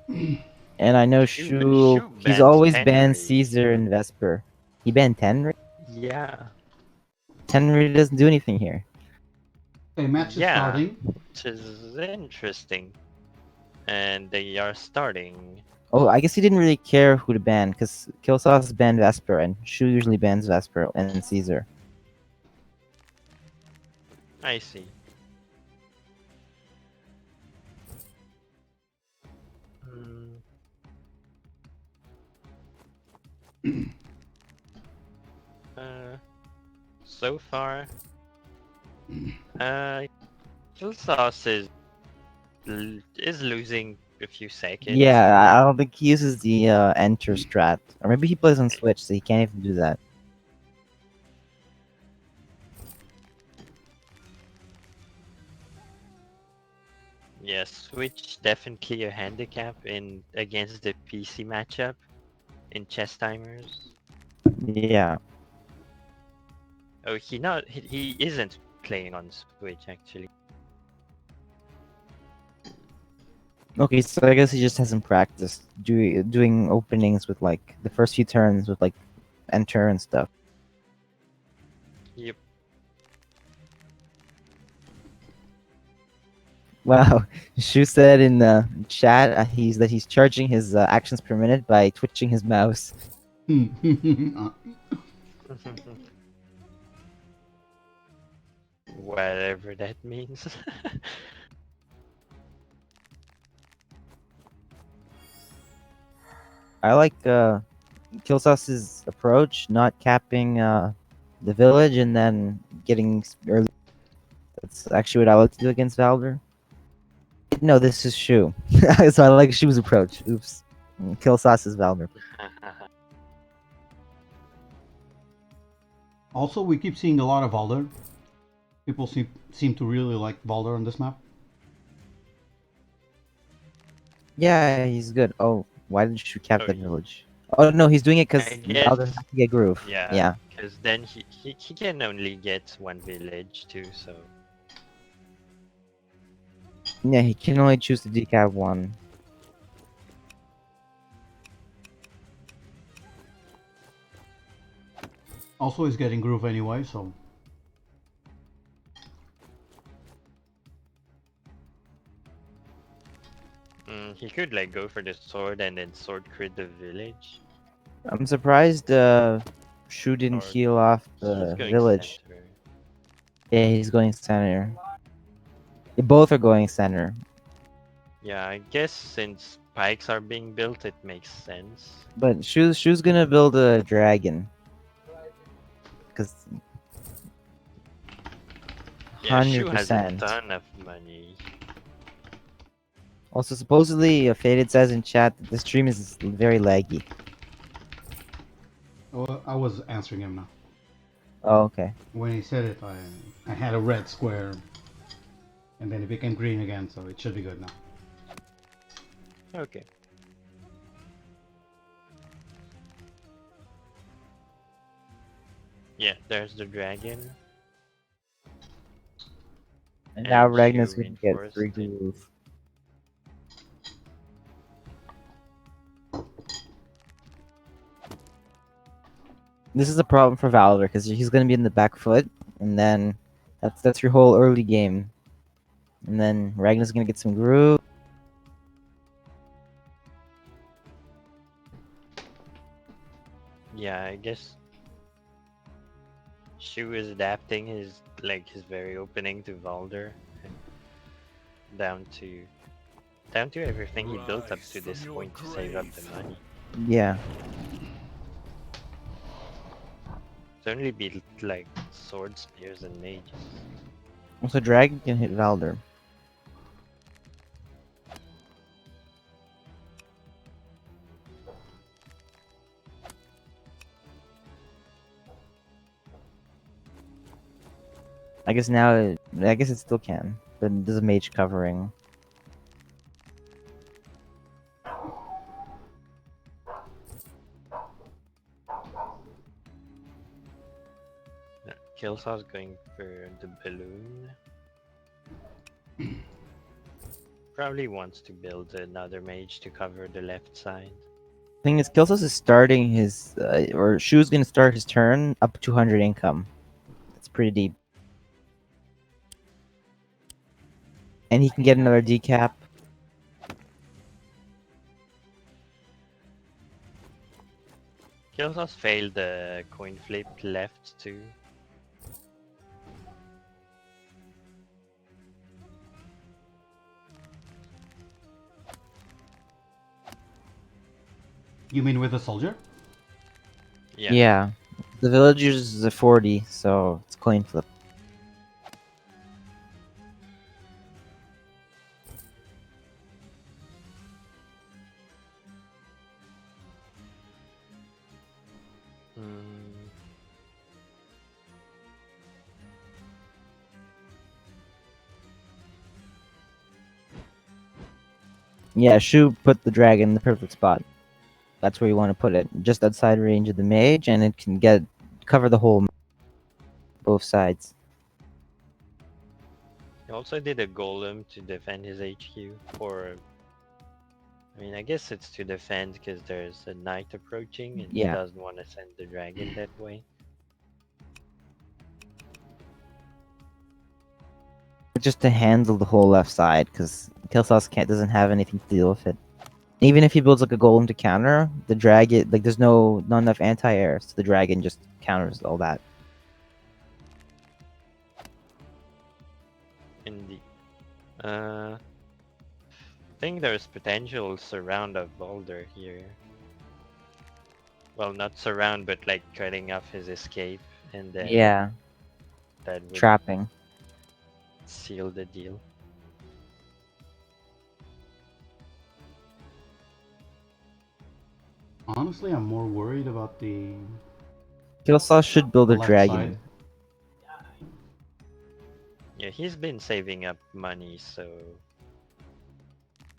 And I know Shu he's bans always 10 banned raid. Caesar and Vesper. He banned 10 raid? Yeah. 10 raid doesn't do anything here. Okay, match is Yeah, starting. which is interesting. And they are starting. Oh, I guess he didn't really care who to ban, because Killsauce banned Vesper, and Shu usually bans Vesper and Caesar. I see. Uh, so far, Killsauce is losing a few seconds. Yeah, I don't think he uses the enter strat. Or maybe he plays on Switch, so he can't even do that. Yeah, Switch definitely a handicap in against the PC matchup in chess timers. Yeah. Oh, he isn't playing on Switch actually. Okay, so I guess he just hasn't practiced doing openings with like the first few turns with like enter and stuff. Yep. Wow, Shu said in the chat he's charging his actions per minute by twitching his mouse. Whatever that means. I like Killsauce's approach, not capping the village and then getting early. That's actually what I like to do against Valder. No, this is Shu. So I like Shu's approach. Oops. Killsauce is Valder. Also, we keep seeing a lot of Valder. People seem to really like Valder on this map. Yeah, he's good. Oh, why didn't Shu cap Oh, that village? Oh no, he's doing it because I Valder has guess. to get groove. Yeah, Yeah. because then he can only get one village too. So Yeah, he can only choose to decap one. Also, he's getting groove anyway, so he could like go for the sword and then sword crit the village. I'm surprised Shu didn't Or heal off he's the going village. center. Yeah, he's going center. They both are going center. Yeah, I guess since pikes are being built, it makes sense. But Shu's gonna build a dragon. Because Yeah, Shu has a 100%. ton of money. Also, supposedly, Faded says in chat that the stream is very laggy. oh, I was answering him now. Oh, okay. When he said it, I had a red square, and then it became green again, so it should be good now. Okay. Yeah, there's the dragon. And now And Ragna's Shu gonna get reinforced free it. groove. This is a problem for Valder because he's gonna be in the back foot, and then that's your whole early game. And then Ragna's gonna get some groove. Yeah, I guess Shu is adapting his very opening to Valder, down to everything he built up to this point to save up the money. Yeah. It's only be like sword, spears, and mages. Also, Dragon can hit Valder. I guess now, I guess it still can, but there's a mage covering. Yeah, Killsauce going for the balloon. Probably wants to build another mage to cover the left side. Thing is, Killsauce is starting his, or Shu's gonna start his turn up 200 income. That's pretty deep. And he can get another decap. Killsauce failed the coin flip left too. You mean with a soldier? Yeah. The villagers is a 40, so it's coin flip. Mm, Yeah, Shu put the dragon in the perfect spot. That's where you want to put it, just outside range of the mage, and it can cover the whole both sides. he also did a golem to defend his HQ for. I mean, I guess it's to defend because there's a knight approaching and he Yeah. doesn't want to send the dragon that way. Just to handle the whole left side, because Killsauce doesn't have anything to deal with it. Even if he builds like a golem to counter, the dragon, like there's not enough anti-air, so the dragon just counters all that. Indeed. I think there's potential surround of Valder here. Well, not surround, but like cutting off his escape, and then Yeah, that would trapping. seal the deal. Honestly, I'm more worried about the Killsauce should build a left dragon. side. Yeah, he's been saving up money, so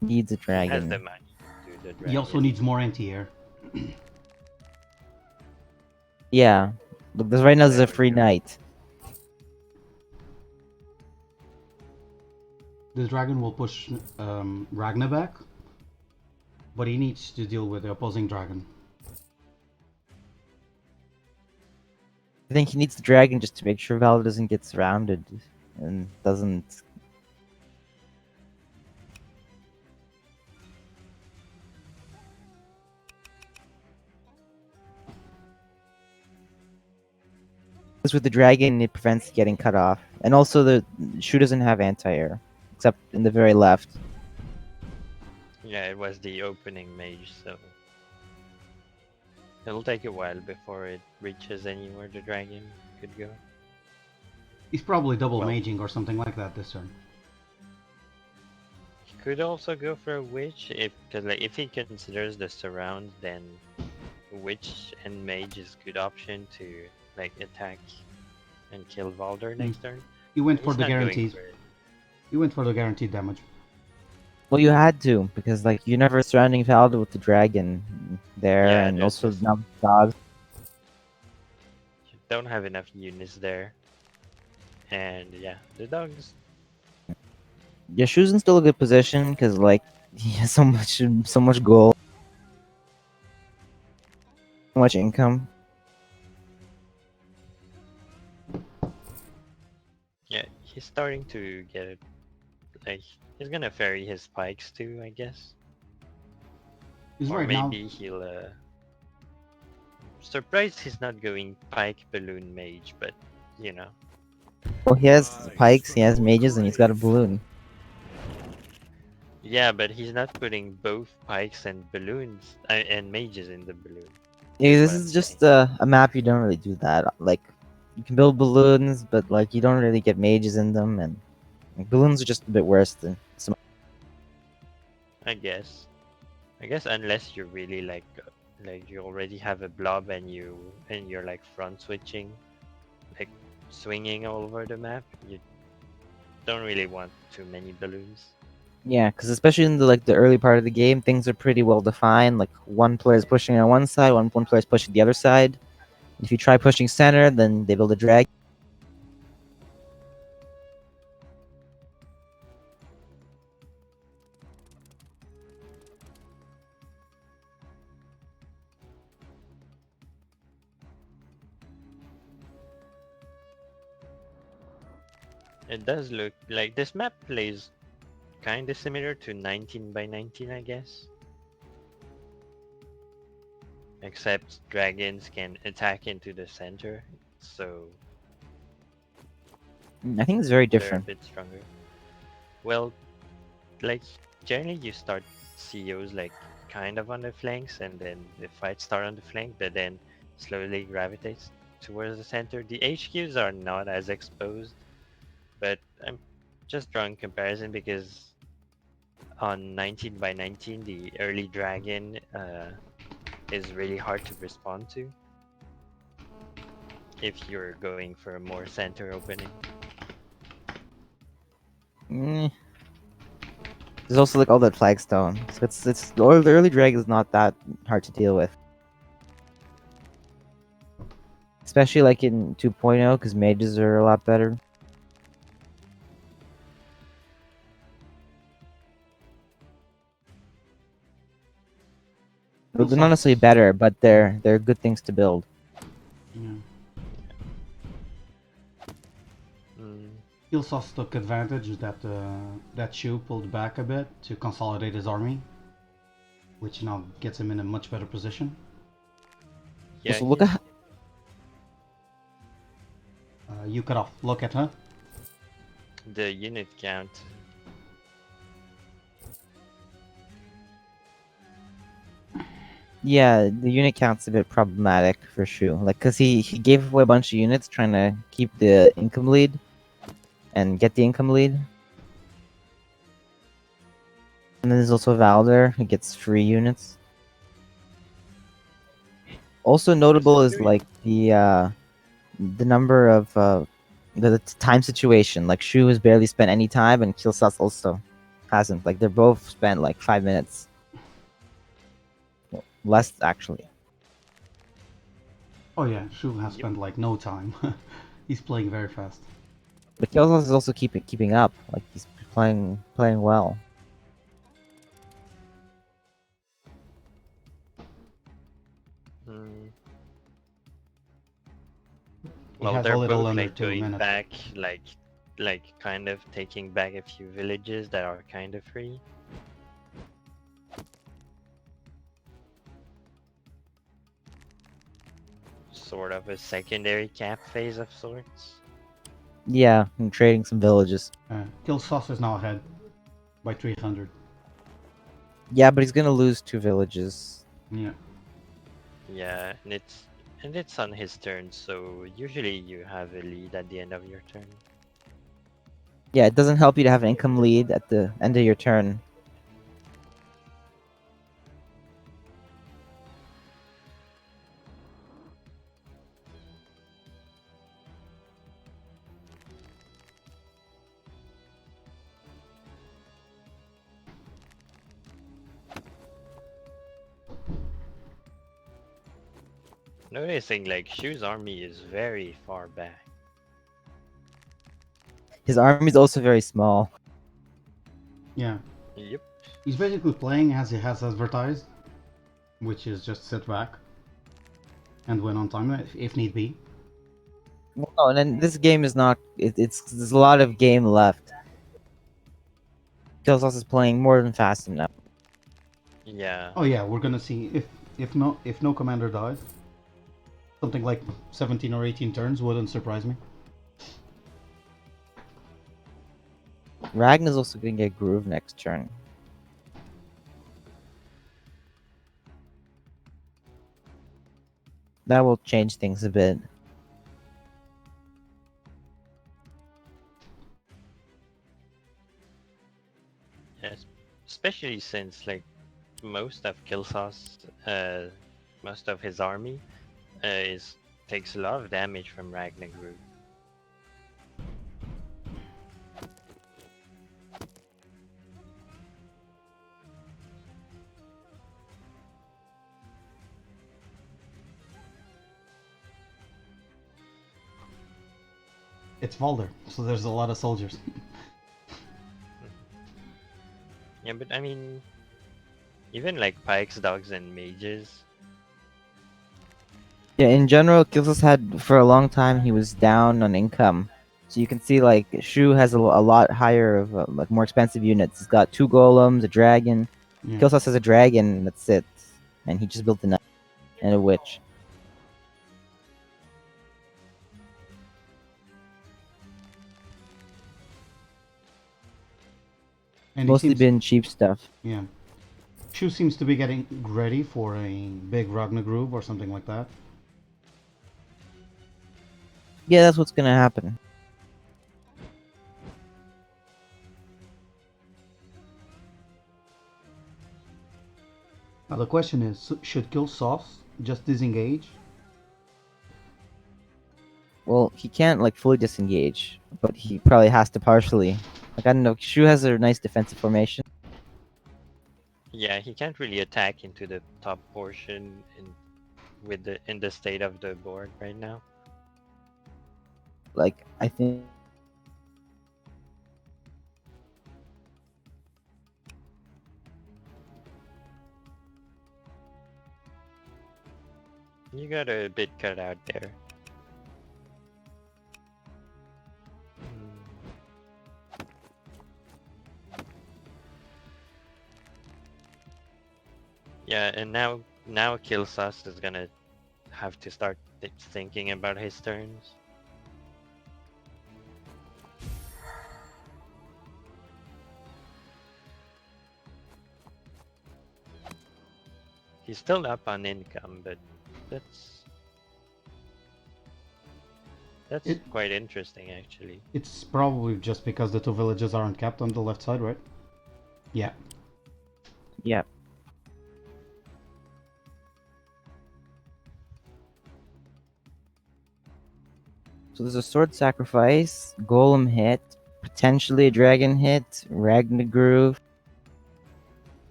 Needs a he has dragon. the money to do the dragon. He also needs more anti-air. Yeah, look, this right now is There a we free go. knight. This dragon will push Ragna back, but he needs to deal with the opposing dragon. I think he needs the dragon just to make sure Valder doesn't get surrounded and doesn't. Because with the dragon, it prevents getting cut off, and also the Shu doesn't have anti-air, except in the very left. Yeah, it was the opening mage, so it'll take a while before it reaches anywhere the dragon could go. He's probably double Well- maging or something like that this turn. He could also go for a witch because like if he considers the surround, then witch and mage is good option to like attack and kill Valder next turn. He went He's for the not going guaranteed. for it. He went for the guaranteed damage. Well, you had to, because like you're never surrounding Valder with the dragon there, Yeah, and there's also just- now dogs. You don't have enough units there, and yeah, the dogs. Yeah, Shu's in still a good position because like he has so much gold, so much income. Yeah, he's starting to get it. Like he's gonna ferry his pikes too, I guess. He's Or right now. maybe he'll. Surprised he's not going pike balloon mage, but you know. Well, he has pikes, he has mages, and he's got a balloon. Yeah, but he's not putting both pikes and balloons and mages in the balloon. Yeah, this what I'm is just a map you don't really do that. Like, you can build balloons, but like you don't really get mages in them, and like, balloons are just a bit worse than some. I guess. I guess unless you're really like you already have a blob and you're like front switching, like swinging all over the map, you don't really want too many balloons. Yeah, because especially in the early part of the game, things are pretty well defined. Like one player is pushing on one side, one player is pushing the other side. If you try pushing center, then they build a drag. It does look like this map plays kind of similar to 19 by 19, I guess. Except dragons can attack into the center, so I think it's very they're a different. bit stronger. Well, like generally you start COs like kind of on the flanks, and then the fights start on the flank, but then slowly gravitates towards the center. The HQs are not as exposed, but I'm just drawing comparison because on 19 by 19, the early dragon is really hard to respond to if you're going for a more center opening. Mm. There's also like all that flagstone. So it's the early drag is not that hard to deal with. Especially like in 2.0 because mages are a lot better. Well, they're not necessarily better, but they're good things to build. Yeah. Mm, Killsauce took advantage that that Shu pulled back a bit to consolidate his army, which now gets him in a much better position. yeah, Also, look at You cut off. Look at her. the unit count. yeah, the unit count's a bit problematic for Shu. Like, cause he gave away a bunch of units trying to keep the income lead and get the income lead. And then there's also Valder who gets free units. Also notable is like the number of the time situation. Like Shu has barely spent any time, and Killsauce also hasn't. Like they're both spent like 5 minutes. Well, less actually. Oh yeah, Shu has spent like no time. He's playing very fast. But Killsauce is also keeping up. Like he's playing well. Mm. He Well, has they're a little both under like 2 going minutes. back, like kind of taking back a few villages that are kind of free. Sort of a secondary cap phase of sorts. Yeah, and trading some villages. Killsauce is now ahead by 300. Yeah, but he's gonna lose 2 villages. Yeah. Yeah, and it's on his turn, so usually you have a lead at the end of your turn. Yeah, it doesn't help you to have an income lead at the end of your turn. Noticing like Shu's army is very far back. His army's also very small. Yeah. Yep. He's basically playing as he has advertised, which is just sit back and win on time if need be. Well, no, and then this game is not. It's there's a lot of game left. Killsauce is playing more than fast enough. Yeah. Oh yeah, we're gonna see if no commander dies. Something like 17 or 18 turns wouldn't surprise me. Ragna's also gonna get Groove next turn. That will change things a bit. Yes. Especially since like most of Killsauce, most of his army, is takes a lot of damage from Ragna group. It's Valder, so there's a lot of soldiers. Yeah, but I mean, even like pikes, dogs, and mages. Yeah, in general, Killsauce had for a long time he was down on income, So you can see like Shu has a lot higher of like more expensive units. He's got 2 golems, a dragon. Yeah. Killsauce has a dragon, and that's it. And he just built a knight and a witch. And he Mostly seems, been cheap stuff. yeah. Shu seems to be getting ready for a big Ragna groove or something like that. Yeah, that's what's gonna happen. Now the question is, should Killsauce just disengage? Well, he can't like fully disengage, but he probably has to partially. Like I don't know, Shu has a nice defensive formation. Yeah, he can't really attack into the top portion in the state of the board right now. Like I think You got a bit cut out there. Yeah, and now Killsauce is gonna have to start thinking about his turns. He's still up on income, but that's quite interesting actually. It's probably just because the 2 villages aren't capped on the left side, right? Yeah. yeah. So there's a sword sacrifice, golem hit, potentially a dragon hit, Ragna groove.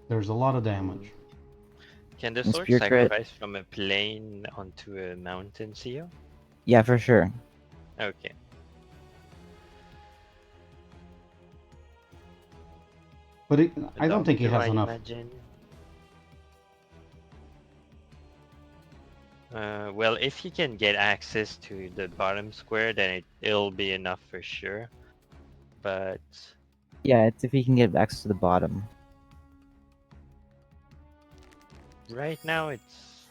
There's a lot of damage. Can the And sword spear crit. sacrifice from a plane onto a mountain seal? Yeah, for sure. Okay. But I don't think he Do has I enough. imagine? Well, if he can get access to the bottom square, then it'll be enough for sure. But Yeah, it's if he can get access to the bottom. right now, it's.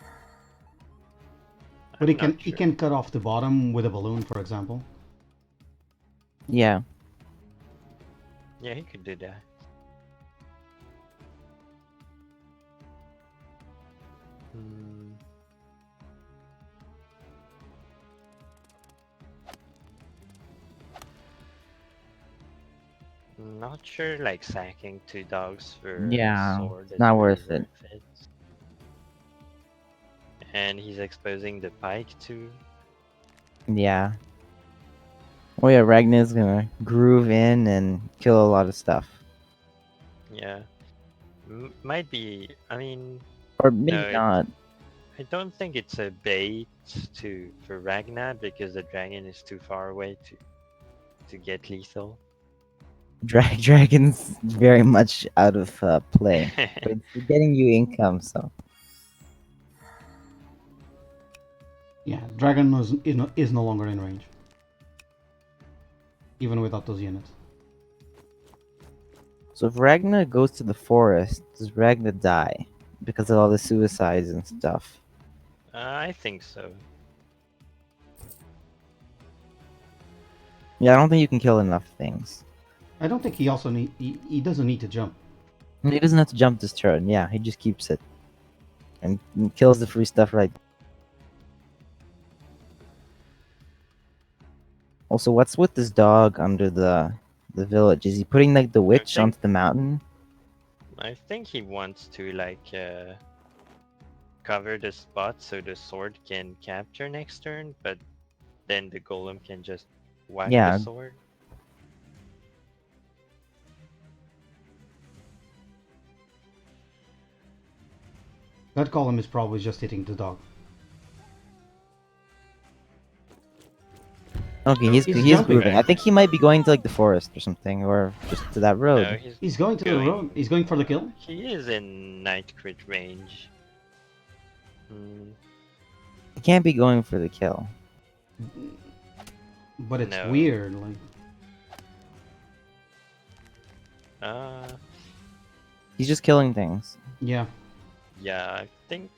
But I'm not he sure. can cut off the bottom with a balloon, for example. Yeah. Yeah, he could do that. Hmm. Not sure, like sacking 2 dogs for Yeah, sword. it's not Really worth it. And he's exposing the pike too. Yeah. Oh yeah, Ragna's gonna groove in and kill a lot of stuff. Yeah, might be. I mean, Or maybe no, not. I don't think it's a bait for Ragna because the dragon is too far away to get lethal. Dragon's very much out of play. But it's getting you income, so. Yeah, Dragon is no longer in range. Even without those units. So if Ragna goes to the forest, does Ragna die? Because of all the suicides and stuff. I think so. Yeah, I don't think you can kill enough things. I don't think he also he doesn't need to jump. He doesn't have to jump this turn, yeah, he just keeps it. And kills the free stuff right. Also, what's with this dog under the village? Is he putting like the witch think- onto the mountain? I think he wants to like cover the spot so the sword can capture next turn, but then the golem can just whack Yeah. the sword. That column is probably just hitting the dog. Okay, he's He's he is jumping. moving. I think he might be going to like the forest or something, or just to that road. No, He's going to the road. He's going for the kill. He is in night crit range. He can't be going for the kill. But it's No. weird, like... He's just killing things. Yeah. Yeah, I think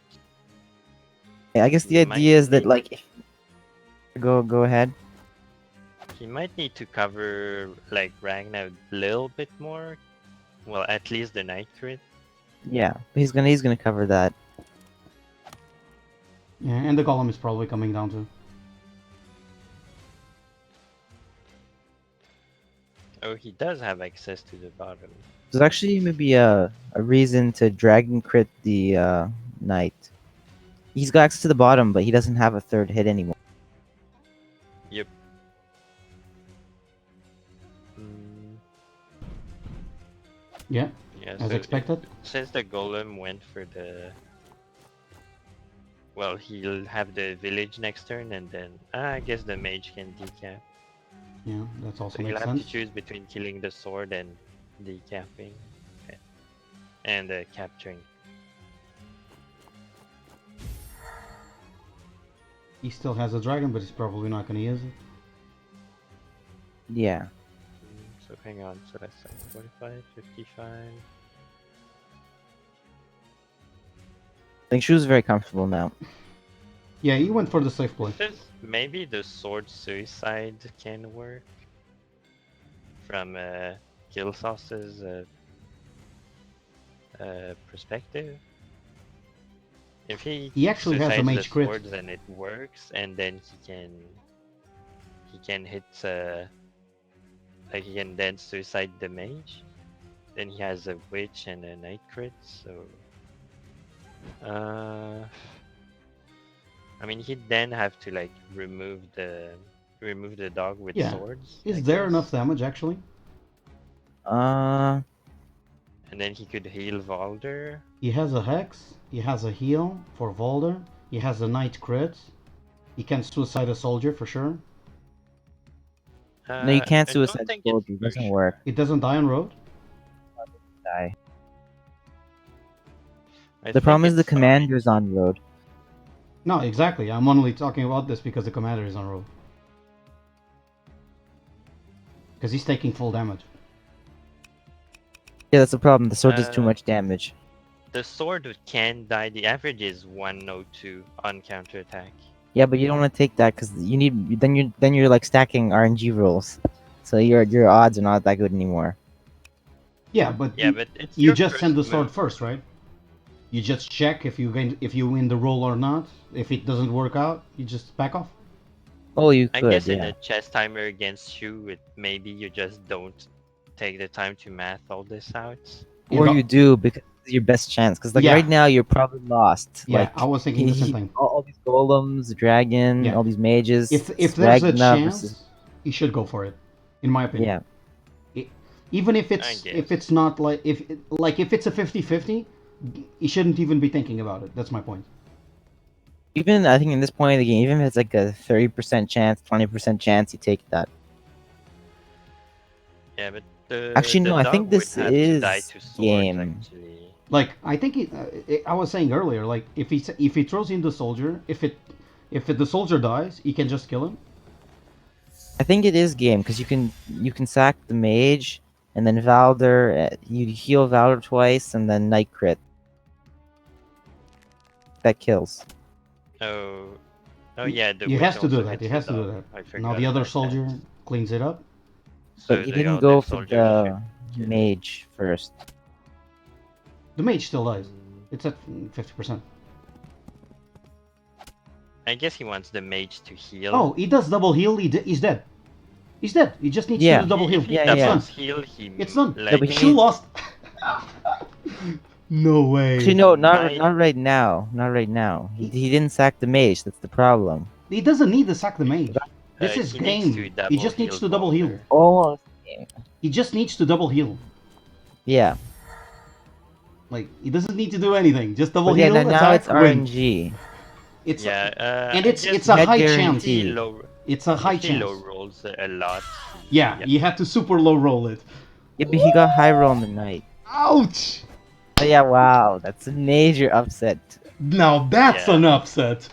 I guess the He might idea is that need- like, go ahead. he might need to cover like Ragna a little bit more. Well, at least the night crit. Yeah, he's gonna cover that. Yeah, and the golem is probably coming down too. Oh, he does have access to the bottom. There's actually maybe a reason to dragon crit the knight. He's got access to the bottom, but he doesn't have a third hit anymore. Yep. Mm, Yeah, yeah, as so expected. since the golem went for the... Well, he'll have the village next turn, and then I guess the mage can decap. Yeah, that's also So he'll makes have sense. to choose between killing the sword and decapping. And capturing. He still has a dragon, but he's probably not gonna use it. Yeah. So hang on, so that's like 45, 55. I think she was very comfortable now. Yeah, he went for the safe play. Maybe the sword suicide can work from Killsauce's perspective. If he actually has a suicides mage the crit. swords and it works, and then he can hit like he can then suicide the mage. Then he has a witch and a night crit, so I mean he'd then have to like remove the dog with Yeah. swords. Is I there guess. enough damage actually? And then he could heal Valder. He has a hex, he has a heal for Valder, he has a night crit, he can suicide a soldier for sure. No, you can't I don't suicide think the it's soldier. It for doesn't sure. work. It doesn't die on road. Die. I The problem think is the it's fine. commander's on road. No, exactly. I'm only talking about this because the commander is on road. Because he's taking full damage. Yeah, that's the problem. The sword does too much damage. The sword can die. The average is 102 on counterattack. Yeah, but you don't want to take that because you need then you're like stacking RNG rolls, so your odds are not that good anymore. Yeah, but Yeah, but it's you your just first send the sword move. first, right? You just check if you win the roll or not. If it doesn't work out, you just back off. Oh, you I could, guess in yeah. a chess timer against you, maybe you just don't take the time to math all this out. Or you do because it's your best chance. Because like Yeah. right now you're probably lost. Yeah, Like I was thinking the same thing. all these golems, dragon, Yeah. all these mages. If it's there's a Ragna chance, versus- you should go for it, in my opinion. Yeah. Even if I it's guess. not like if it's a 50-50, you shouldn't even be thinking about it. That's my point. Even I think in this point of the game, even if it's like a 30% chance, 20% chance, you take that. Yeah, but Actually, the no, I dog think would this have to die is to swords, game. actually. Like I think I was saying earlier, like if he throws in the soldier, if the soldier dies, he can just kill him. I think it is game because you can sack the mage and then Valder. You heal Valder twice and then night crit. That kills. Oh, yeah, the He witch has to do also that. hits He the has to do dog. that. I Now forgot the other about soldier that. cleans it up. So But he the didn't other go for soldier the should kill. mage first. The mage still dies. Mm, It's at 50%. I guess he wants the mage to heal. Oh, he does double heal. He's dead. He's dead. He just needs Yeah. to do double heal. If he Yeah, It's yeah. doubles done. heal, he It's done. like but he Shu needs- lost. No way. Actually, no, not I- not right now. Not right now. He didn't sack the mage. That's the problem. He doesn't need to sack the mage. This is he needs to game. double He just needs heal to double heal. Valder. Almost. He just needs to double heal. Yeah. Like he doesn't need to do anything. Just double But yeah, heal. now Attack, it's win. RNG. It's Yeah, and I it's guess a Net high guarantee. chance. It's a high if he low chance. rolls a lot. Yeah, you have to super low roll it. Yeah, but he got high roll on the night. Ouch! Oh yeah, wow, that's a major upset. Now that's Yeah. an upset.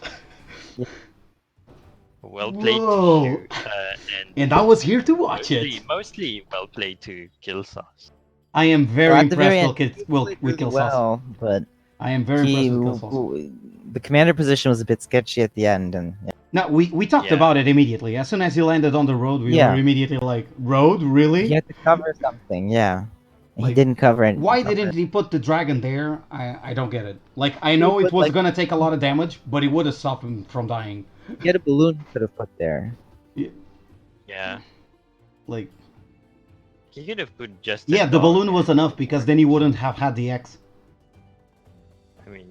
Well played Whoa. to shoot, And I was here to watch mostly, it. mostly well played to Killsauce. I am very Well, at the very impressed end, with, he with, played with really Killsauce. well, but I am very he impressed with Killsauce. the commander position was a bit sketchy at the end, and No, we talked Yeah. about it immediately. As soon as he landed on the road, we Yeah. were immediately like, road? Really? he had to cover something. Yeah, and he Like, didn't cover it. Why didn't he put the dragon there? I don't get it. Like, I He know it put, was like- gonna take a lot of damage, but it would have stopped him from dying. He had a balloon he could have put there. Yeah. Like, He could have put just. yeah, a the dog balloon there. was enough because then he wouldn't have had the X. I mean,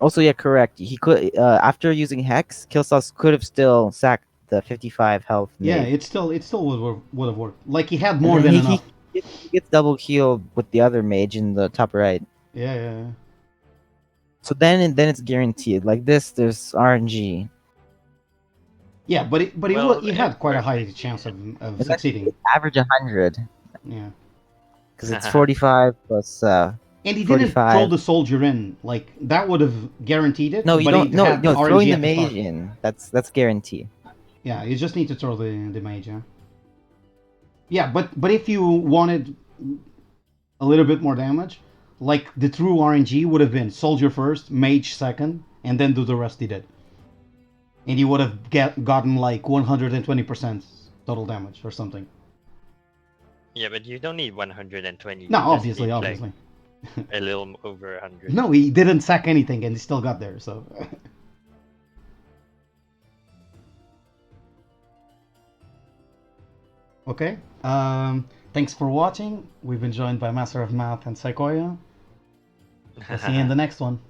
Also, yeah, correct. He could after using Hex, Killsauce could have still sacked the 55 health. Yeah, mage. it still would have worked. Like, he had And more then than enough. He gets double healed with the other mage in the top right. Yeah. So then it's guaranteed. Like this, there's RNG. Yeah, but Well, he had it quite a worked. high chance of It's succeeding. actually average 100 Yeah. because it's 45 plus. And he didn't 45. throw the soldier in. Like, that would have guaranteed it. No, you but don't. he No, had RNG throwing the at start. mage in. That's guarantee. Yeah, you just need to throw the mage, yeah. Yeah, but if you wanted a little bit more damage, like the true RNG would have been soldier first, mage second, and then do the rest he did. And you would have gotten like 120% total damage or something. Yeah, but you don't need 120. You No, just obviously, need, obviously. Like, a little over 100. No, he didn't sack anything and he still got there, so. Okay. Thanks for watching. We've been joined by Master of Math and Saikoya. We'll see you in the next one.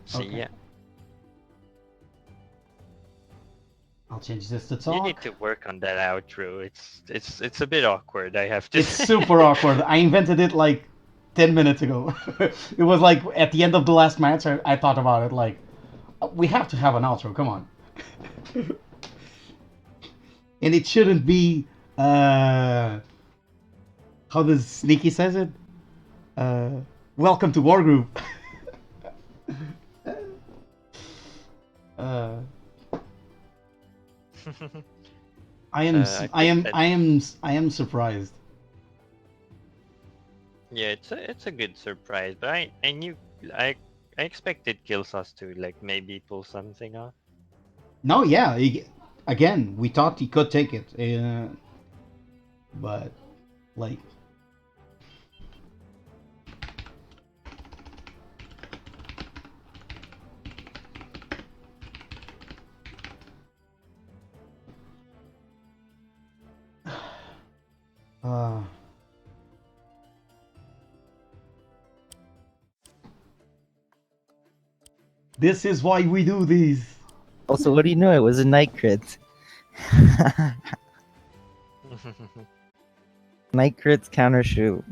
See Okay. ya. I'll change this to You talk. need to work on that outro. It's a bit awkward. I have to. It's say. super awkward. I invented it like 10 minutes ago. It was like at the end of the last match, I thought about it like, we have to have an outro, come on. And it shouldn't be, how does Sneaky says it? Welcome to Wargroove. I am, I am surprised. Yeah, it's a good surprise, but I knew I expected Killsauce to like maybe pull something off. No, yeah. Again, we thought he could take it, but like, this is why we do these. Also, what do you know? It was a night crit. Night crits counter shoot.